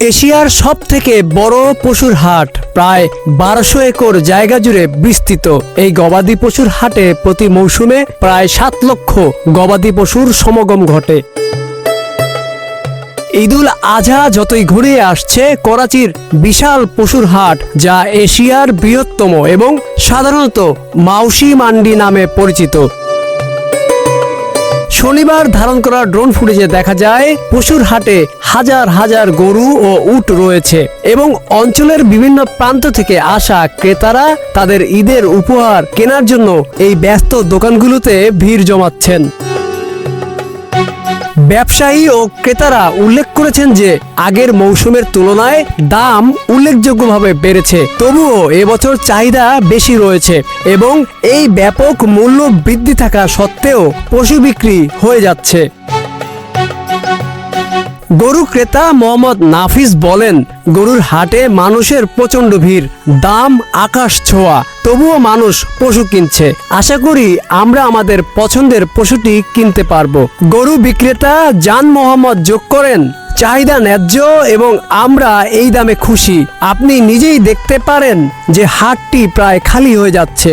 এশিয়ার সবথেকে বড় পশুর হাট প্রায় 1200 একর জায়গা জুড়ে বিস্তৃত। এই গবাদি পশুর হাটে প্রতি মৌসুমে প্রায় 7 লক্ষ গবাদি পশুর সমাগম ঘটে। ঈদুল আজহা যতই ঘুরিয়ে আসছে, করাচির বিশাল পশুর হাট, যা এশিয়ার বৃহত্তম এবং সাধারণত মাউসি মান্ডি নামে পরিচিত। শনিবার ধারণ করা ড্রোন ফুটেজে দেখা যায় পশুর হাটে হাজার হাজার গরু ও উট রয়েছে এবং অঞ্চলের বিভিন্ন প্রান্ত থেকে আসা ক্রেতারা তাদের ঈদের উপহার কেনার জন্য এই ব্যস্ত দোকানগুলোতে ভিড় জমাচ্ছেন। ব্যবসায়ী ও ক্রেতারা উল্লেখ করেছেন যে আগের মৌসুমের তুলনায় দাম উল্লেখযোগ্যভাবে বেড়েছে, তবুও এবছর চাহিদা বেশি রয়েছে এবং এই ব্যাপক মূল্য বৃদ্ধি থাকা সত্ত্বেও পশু বিক্রি হয়ে যাচ্ছে। গরু ক্রেতা মোহাম্মদ নাফিস বলেন, গরুর হাটে মানুষের প্রচন্ড ভিড়, দাম আকাশ ছোঁয়া, তবুও মানুষ পশু কিনছে। আশা করি আমরা আমাদের পছন্দের পশুটি কিনতে পারবো। গরু বিক্রেতা জান মোহাম্মদ যোগ করেন, চাহিদা ন্যায্য এবং আমরা এই দামে খুশি। আপনি নিজেই দেখতে পারেন যে হাটটি প্রায় খালি হয়ে যাচ্ছে।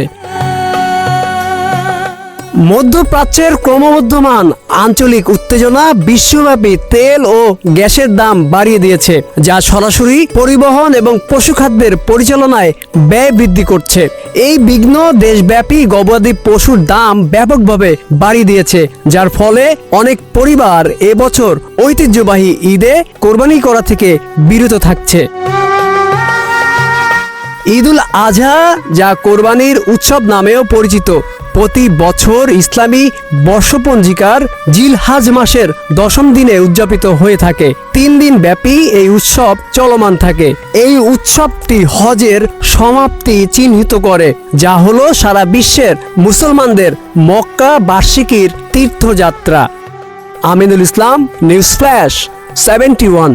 মধ্যপ্রাচ্যের ক্রমবর্ধমান আঞ্চলিক উত্তেজনা বিশ্বব্যাপী তেল ও গ্যাসের দাম বাড়িয়ে দিয়েছে, যা সরাসরি পরিবহন এবং পশুখাদ্যের পরিচালনায় ব্যয় বৃদ্ধি করছে। এই বিঘ্ন দেশব্যাপী গবাদি পশুর দাম ব্যাপকভাবে বাড়িয়ে দিয়েছে, যার ফলে অনেক পরিবার এবছর ঐতিহ্যবাহী ঈদে কোরবানি করা থেকে বিরত থাকছে। ঈদুল আজহা, যা কোরবানির উৎসব নামেও পরিচিত, প্রতি বছর ইসলামী বর্ষপঞ্জিকার জিলহাজ মাসের 10ম দিনে উদযাপিত হয়ে থাকে। 3 দিন ব্যাপী এই উৎসব চলমান থাকে। এই উৎসবটি হজের সমাপ্তি চিহ্নিত করে, যা হলো সারা বিশ্বের মুসলমানদের মক্কা বার্ষিকীর তীর্থযাত্রা। Aminul Islam, news flash 71।